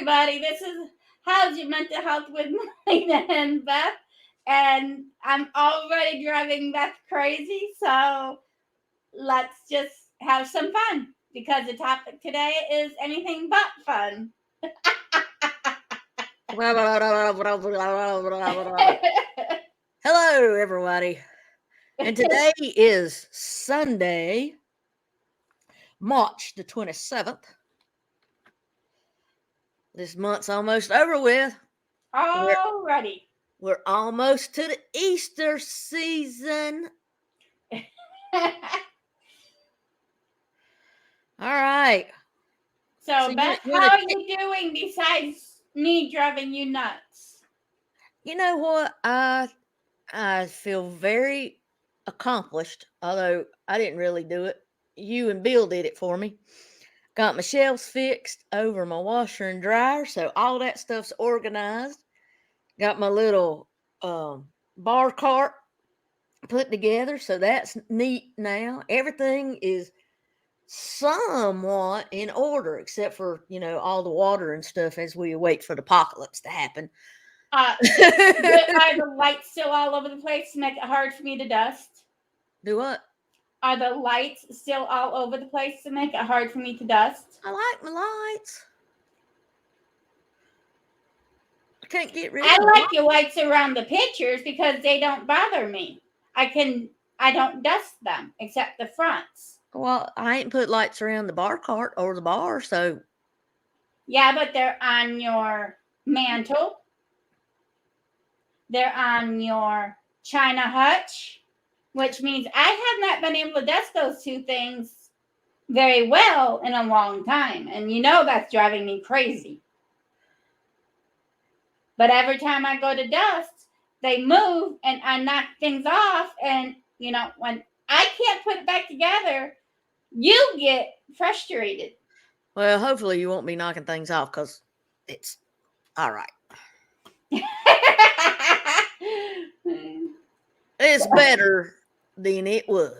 everybody. This is How's Your Mental Health with Melina and Beth. And I'm already driving Beth crazy, so let's just have some fun because the topic today is anything but fun. Hello, everybody. And today is Sunday, March the 27th. This month's almost over with. Alrighty. We're almost to the Easter season. All right. So Beth, how are you doing besides me driving you nuts? You know what? I feel very accomplished, although I didn't really do it. You and Bill did it for me. Got my shelves fixed over my washer and dryer, so all that stuff's organized. Got my little bar cart put together, so that's neat now. Everything is somewhat in order, except for, all the water and stuff as we wait for the apocalypse to happen. Are the lights still all over the place to make it hard for me to dust? Do what? Are the lights still all over the place to make it hard for me to dust? I like my lights. I can't get rid of them. I like your lights lights around the pictures because they don't bother me. I don't dust them except the fronts. Well, I ain't put lights around the bar cart or the bar, so. Yeah, but they're on your mantle. They're on your china hutch, which means I have not been able to dust those two things very well in a long time. And that's driving me crazy. But every time I go to dust, they move and I knock things off. And, when I can't put it back together, you get frustrated. Well, hopefully you won't be knocking things off because it's all right. It's better than it was.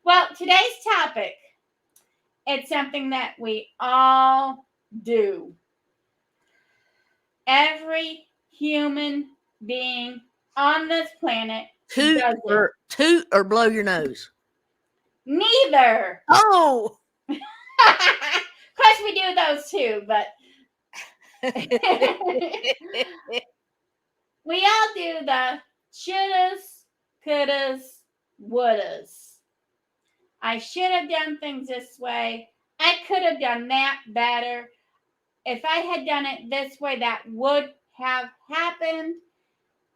Well, today's topic, it's something that we all do. Every human being on this planet toot or blow your nose. Neither. Oh. Of course we do those too, but we all do the shouldas, couldas, wouldas. I should have done things this way. I could have done that better. If I had done it this way, that would have happened.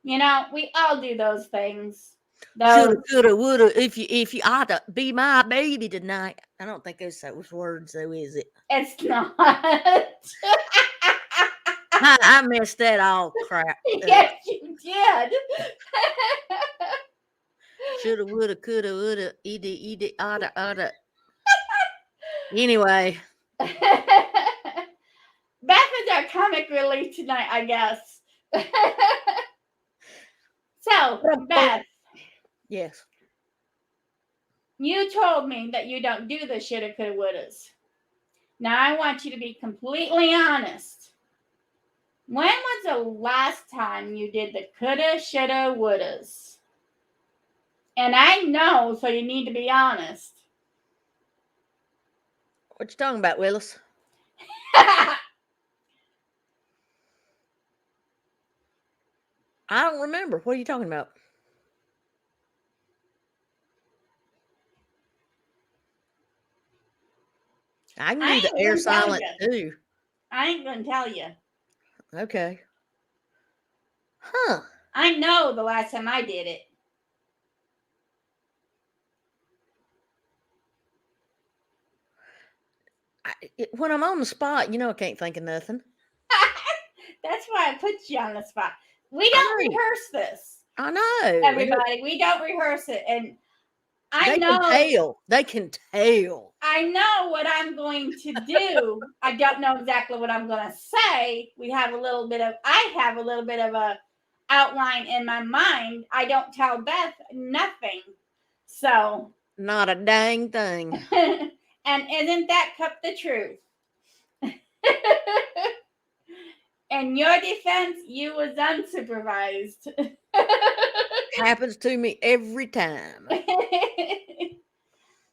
We all do those things. Shoulda, coulda, woulda. If you ought to be my baby tonight. I don't think those words, though, is it? It's not. I messed that all crap. Yes, you did. Shoulda, woulda, coulda, woulda, eat, oughta. Anyway. Beth is our comic relief tonight, I guess. So, Beth. Yes. You told me that you don't do the shoulda, coulda, wouldas. Now, I want you to be completely honest. When was the last time you did the coulda, shoulda, wouldas? And I know, so you need to be honest. What you talking about, Willis? I don't remember. What are you talking about? I can do the air silent too. I ain't going to tell you. Okay. Huh. I know the last time I did it. When I'm on the spot, I can't think of nothing. That's why I put you on the spot. We don't rehearse this. I know. Everybody, we don't rehearse it. And I know. They can tell. I know what I'm going to do. I don't know exactly what I'm going to say. I have a little bit of a outline in my mind. I don't tell Beth nothing. So. Not a dang thing. And isn't that cup the truth? In your defense, you was unsupervised. Happens to me every time.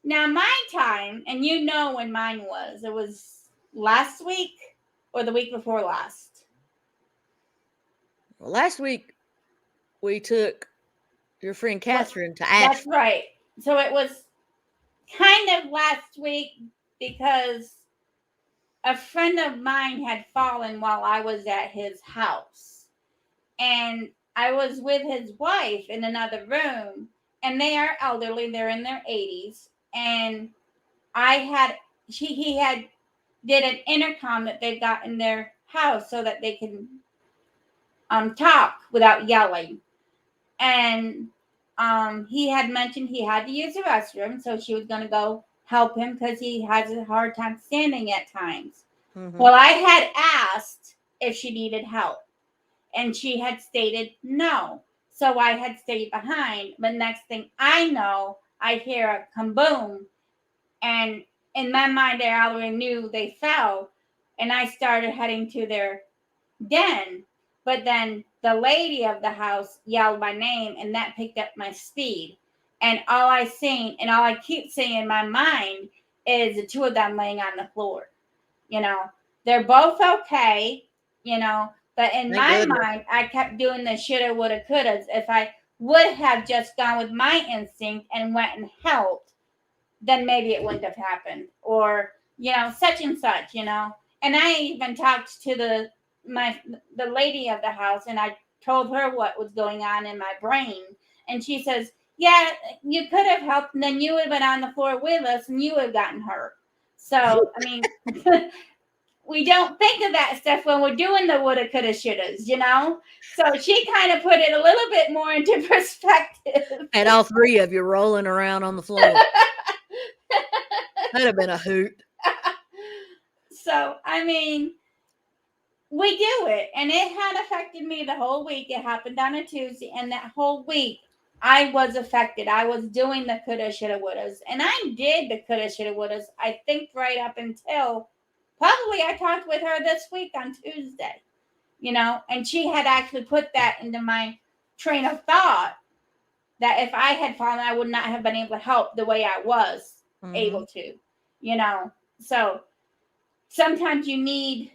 Now, my time, and you know when mine was, it was last week or the week before last. Well, last week we took your friend What? Catherine to That's Ashland. right. So it was kind of last week because a friend of mine had fallen while I was at his house. And I was with his wife in another room, and they are elderly, they're in their 80s. And I had he had did an intercom that they've got in their house so that they can talk without yelling. And he had mentioned he had to use the restroom, so she was going to go help him because he has a hard time standing at times. Mm-hmm. Well, I had asked if she needed help, and she had stated no. So I had stayed behind. But next thing I know, I hear a kaboom, and in my mind, I already knew they fell, and I started heading to their den. But then the lady of the house yelled my name, and that picked up my speed. And all I seen, and all I keep seeing in my mind is the two of them laying on the floor. You know, they're both okay, you know, but in Thank my goodness. mind, I kept doing the shoulda, woulda, couldas. If I would have just gone with my instinct and went and helped, then maybe it wouldn't have happened, or such and such, and I even talked to the lady of the house, and I told her what was going on in my brain, and she says, yeah, you could have helped, and then you would have been on the floor with us and you would have gotten hurt. So I mean, we don't think of that stuff when we're doing the woulda, coulda, shouldas. So she kind of put it a little bit more into perspective. And all three of you rolling around on the floor. That'd have been a hoot. So, I mean, we do it, and it had affected me the whole week. It happened on a Tuesday, and that whole week I was affected. I was doing the coulda, shoulda, wouldas, and I did the coulda, shoulda, wouldas. I think right up until probably I talked with her this week on Tuesday, and she had actually put that into my train of thought that if I had fallen, I would not have been able to help the way I was able to, So sometimes you need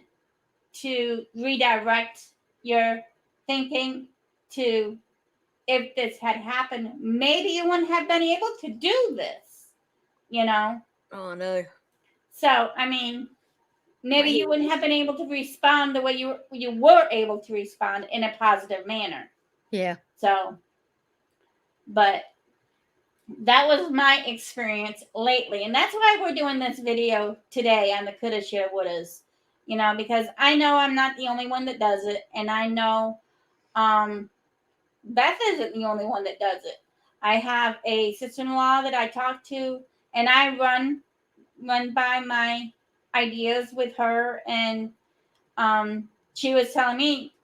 to redirect your thinking to, if this had happened, maybe you wouldn't have been able to do this, Oh no. So I mean, maybe you wouldn't have been able to respond the way you were able to respond in a positive manner. Yeah. So, but that was my experience lately, and that's why we're doing this video today on the coulda, shoulda, wouldas. Because I know I'm not the only one that does it, and I know Beth isn't the only one that does it. I have a sister-in-law that I talk to, and I run by my ideas with her, and she was telling me,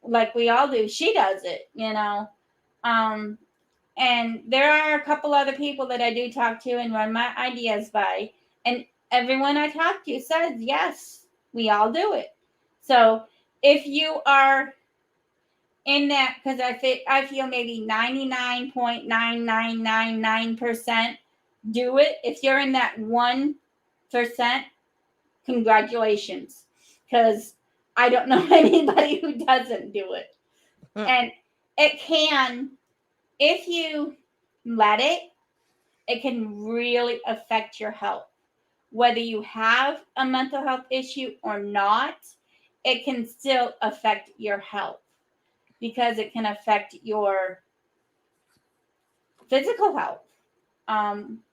like we all do, she does it, and there are a couple other people that I do talk to and run my ideas by, and everyone I talk to says yes, we all do it. So if you are in that, because I feel maybe 99.9999% do it. If you're in that 1%, congratulations, because I don't know anybody who doesn't do it. And it can, if you let it can really affect your health. Whether you have a mental health issue or not, it can still affect your health, because it can affect your physical health, um,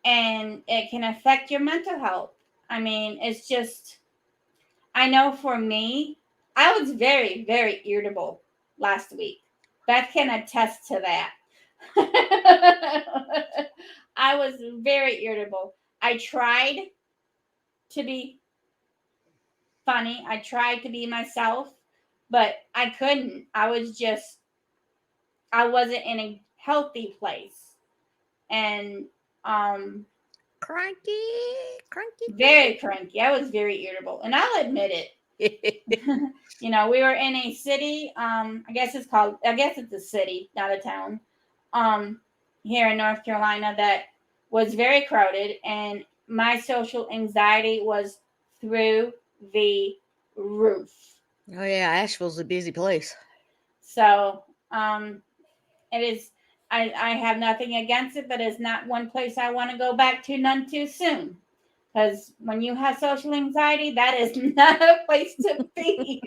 and it can affect your mental health. I mean, it's just, I know for me, I was very, very irritable last week. Beth can attest to that. I was very irritable. I tried to be funny, I tried to be myself, but I couldn't. I wasn't in a healthy place. And Cranky, cranky, Very cranky. I was very irritable, and I'll admit it. cranky. We were in a city. I guess it's a city, not a town. Um, Here in North Carolina, that was very crowded, and my social anxiety was through the roof. Oh yeah, Asheville's a busy place. So, it is. I have nothing against it, but it's not one place I want to go back to none too soon. Because when you have social anxiety, that is not a place to be.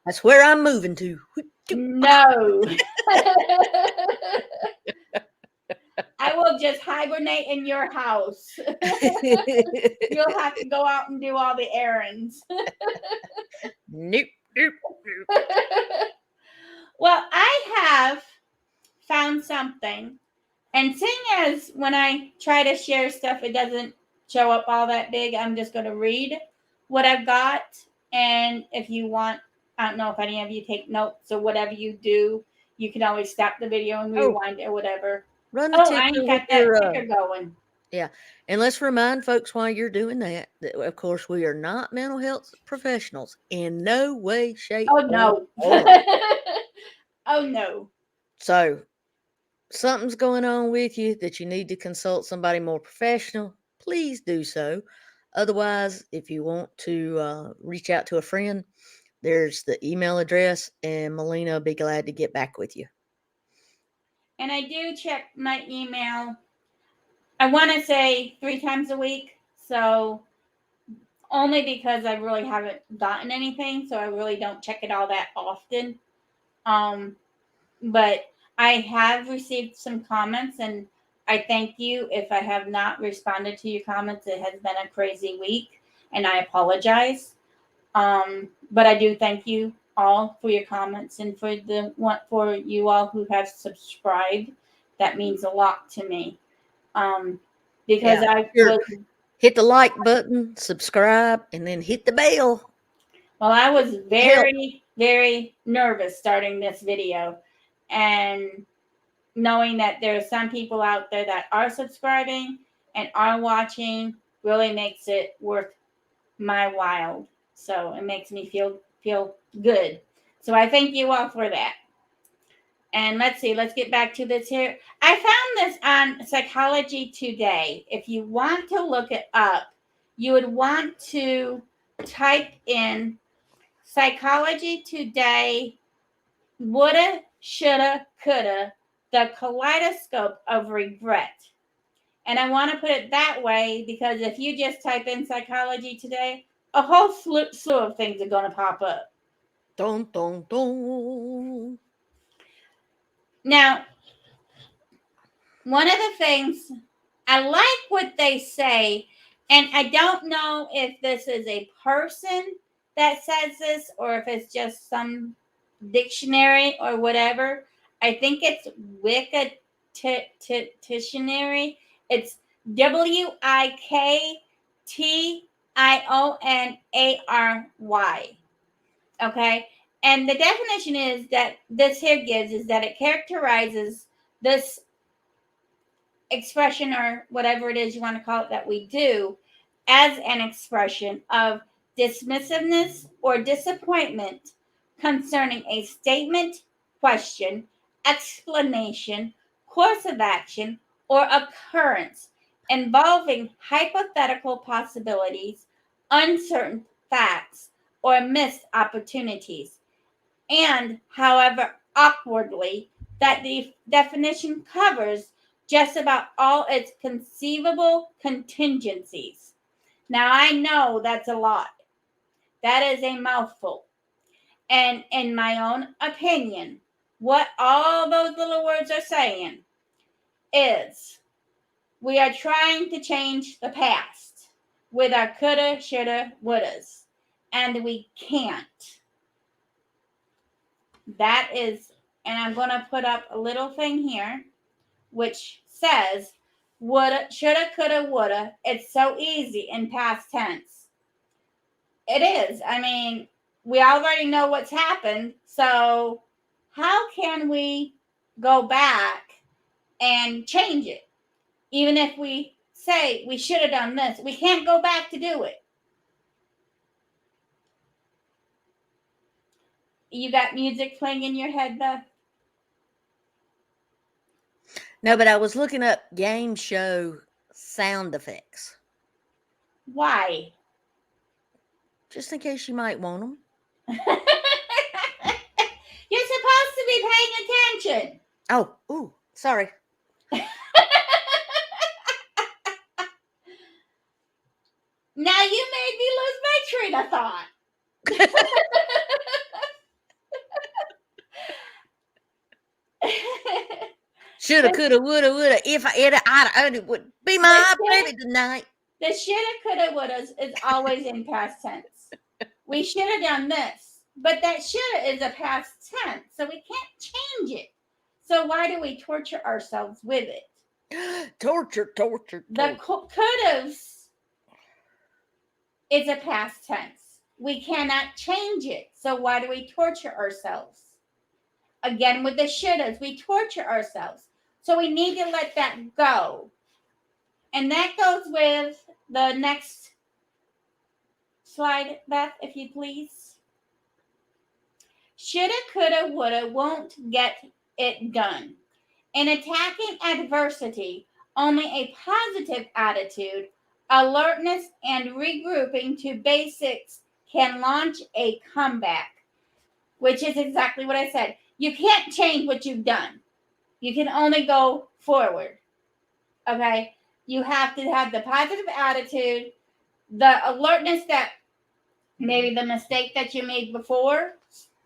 That's where I'm moving to. No. I will just hibernate in your house. You'll have to go out and do all the errands. Nope, nope, nope. Well, I have found something. And seeing as when I try to share stuff, it doesn't show up all that big, I'm just going to read what I've got. And if you want, I don't know if any of you take notes or whatever you do, you can always stop the video and Oh, rewind or whatever. run the Oh, I ticker ain't with got that your ticker going. yeah. And let's remind folks while you're doing that, that of course we are not mental health professionals in no way, shape, Oh, or no. form. Oh, no. So something's going on with you that you need to consult somebody more professional, please do so. Otherwise, if you want to reach out to a friend, there's the email address, and Melina will be glad to get back with you. And I do check my email, I want to say 3 times a week. So only because I really haven't gotten anything. So I really don't check it all that often. Um, but I have received some comments, and I thank you. If I have not responded to your comments, it has been a crazy week, and I apologize. But I do thank you all for your comments, and for you all who have subscribed. That means a lot to me. Because Yeah. I Sure. was Hit the like button, subscribe, and then hit the bell. I was Help. very, very nervous starting this video, and knowing that there are some people out there that are subscribing and are watching really makes it worth my while. So it makes me feel good. So I thank you all for that. And let's see, let's get back to this here. I found this on Psychology Today. If you want to look it up, you would want to type in Psychology Today, woulda, shoulda, coulda, the kaleidoscope of regret. And I want to put it that way because if you just type in Psychology Today, a whole slew of things are going to pop up. Dun, dun, dun. Now, one of the things I like what they say, and I don't know if this is a person that says this or if it's just some dictionary or whatever. I think it's Wiktionary. It's Wiktionary. Okay. And the definition is that this here gives is that it characterizes this expression or whatever it is you want to call it that we do as an expression of dismissiveness or disappointment concerning a statement, question, explanation, course of action, or occurrence involving hypothetical possibilities, uncertain facts, or missed opportunities. And however awkwardly that the definition covers just about all its conceivable contingencies. Now, I know that's a lot. That is a mouthful. And in my own opinion, what all those little words are saying is we are trying to change the past with our coulda, shoulda, wouldas, and we can't. That is, and I'm going to put up a little thing here which says woulda, shoulda, coulda, woulda. It's so easy in past tense. It is. I mean, we already know what's happened. So, how can we go back and change it. Even if we say we should have done this, we can't go back to do it. You got music playing in your head, Beth? No, but I was looking up game show sound effects Why? just in case you might want them. You're supposed to be paying attention. Oh, ooh, sorry. Now you made me lose my train of thought. Shoulda, coulda, woulda. If I had, it would be my baby tonight. The shoulda, coulda, woulda is always in past tense. We should have done this, but that shoulda is a past tense, so we can't change it. So why do we torture ourselves with it? Torture. The could'ves is a past tense. We cannot change it. So why do we torture ourselves? Again, with the shouldas, we torture ourselves. So we need to let that go. And that goes with the next slide, Beth, if you please. Shoulda, coulda, woulda won't get it done. In attacking adversity, only a positive attitude, alertness, and regrouping to basics can launch a comeback, which is exactly what I said. You can't change what you've done. You can only go forward. Okay? You have to have the positive attitude, the alertness that maybe the mistake that you made before,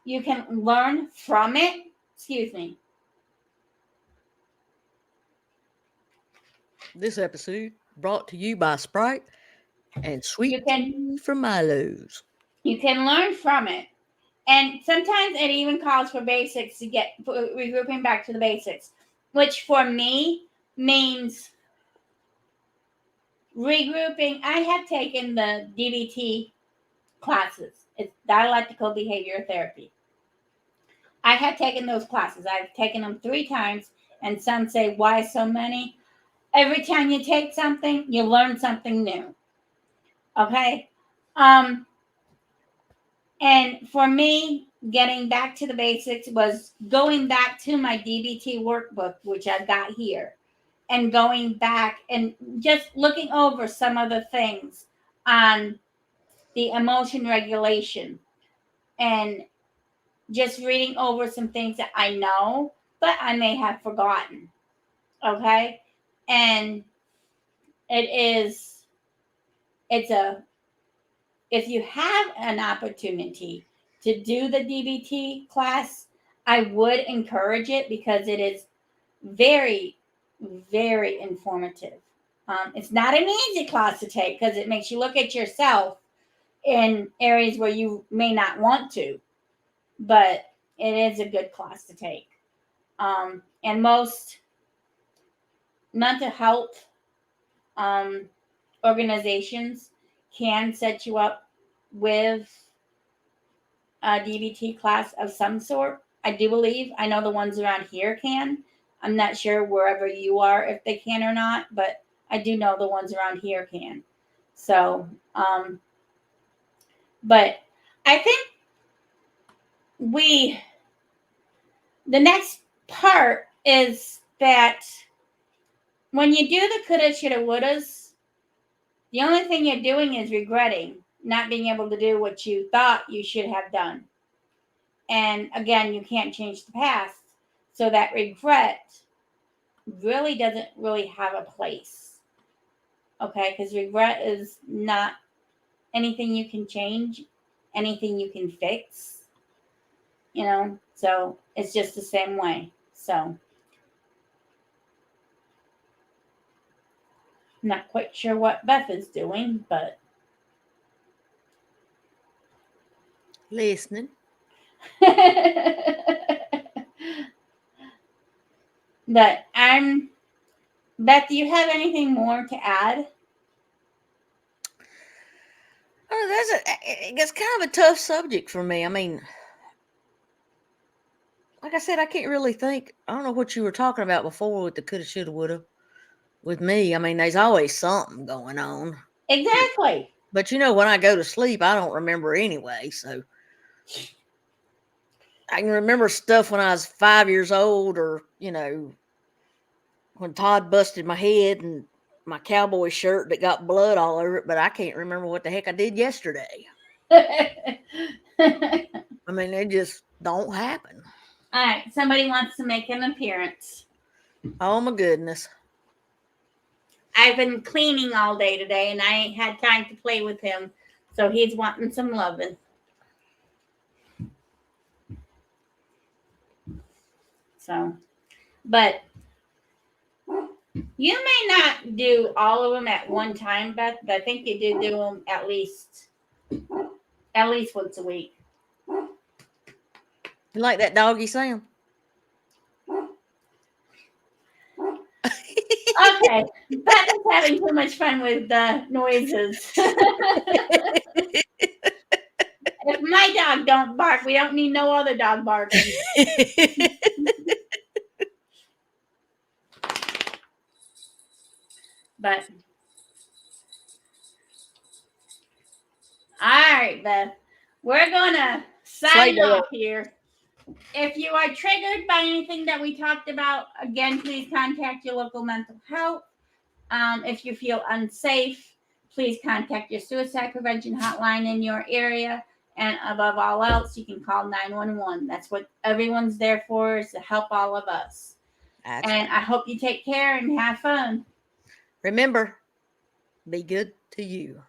you can learn from it. Excuse me. This episode brought to you by Sprite and sweet You can tea from Milo's. you can learn from it. And sometimes it even calls for basics to get regrouping back to the basics, which for me means regrouping. I have taken the DBT classes. It's dialectical behavior therapy. I have taken those classes. I've taken them 3 times, and some say, why so many? Every time you take something, you learn something new. Okay? And for me, getting back to the basics was going back to my DBT workbook, which I've got here, and going back and just looking over some of the things on the emotion regulation and just reading over some things that I know, but I may have forgotten. Okay. And it's a, if you have an opportunity to do the DBT class, I would encourage it because it is very, very informative. It's not an easy class to take because it makes you look at yourself in areas where you may not want to, but it is a good class to take. And most mental health organizations can set you up with a DBT class of some sort. I do believe. I know the ones around here can. I'm not sure wherever you are if they can or not, but I do know the ones around here can. So, but I think the next part is that when you do the coulda, shoulda, wouldas, the only thing you're doing is regretting not being able to do what you thought you should have done. And again, you can't change the past. So that regret really doesn't really have a place. Okay, because regret is not anything you can change, anything you can fix, so it's just the same way. So I'm not quite sure what Beth is doing, but Listening. but Beth, do you have anything more to add? Oh, it's kind of a tough subject for me. I mean, like I said, I can't really think. I don't know what you were talking about before with the coulda, shoulda, woulda. With me, I mean, there's always something going on. Exactly. But when I go to sleep, I don't remember anyway. So I can remember stuff when I was 5 years old, or when Todd busted my head and my cowboy shirt that got blood all over it. But I can't remember what the heck I did yesterday. All I mean, they just don't happen. right, somebody wants to make an appearance. Oh my goodness. I've been cleaning all day today, and I ain't had time to play with him, so he's wanting some loving. So, but you may not do all of them at one time, Beth, but I think you do them at least once a week. You like that doggy sound? Okay, Beth is having too much fun with the noises. If my dog don't bark, we don't need no other dog barking. But all right, Beth, we're gonna sign off here. If you are triggered by anything that we talked about, again, please contact your local mental health. If you feel unsafe, please contact your suicide prevention hotline in your area. And above all else, you can call 911. That's what everyone's there for, is to help all of us. That's and right. I hope you take care and have fun. Remember, be good to you.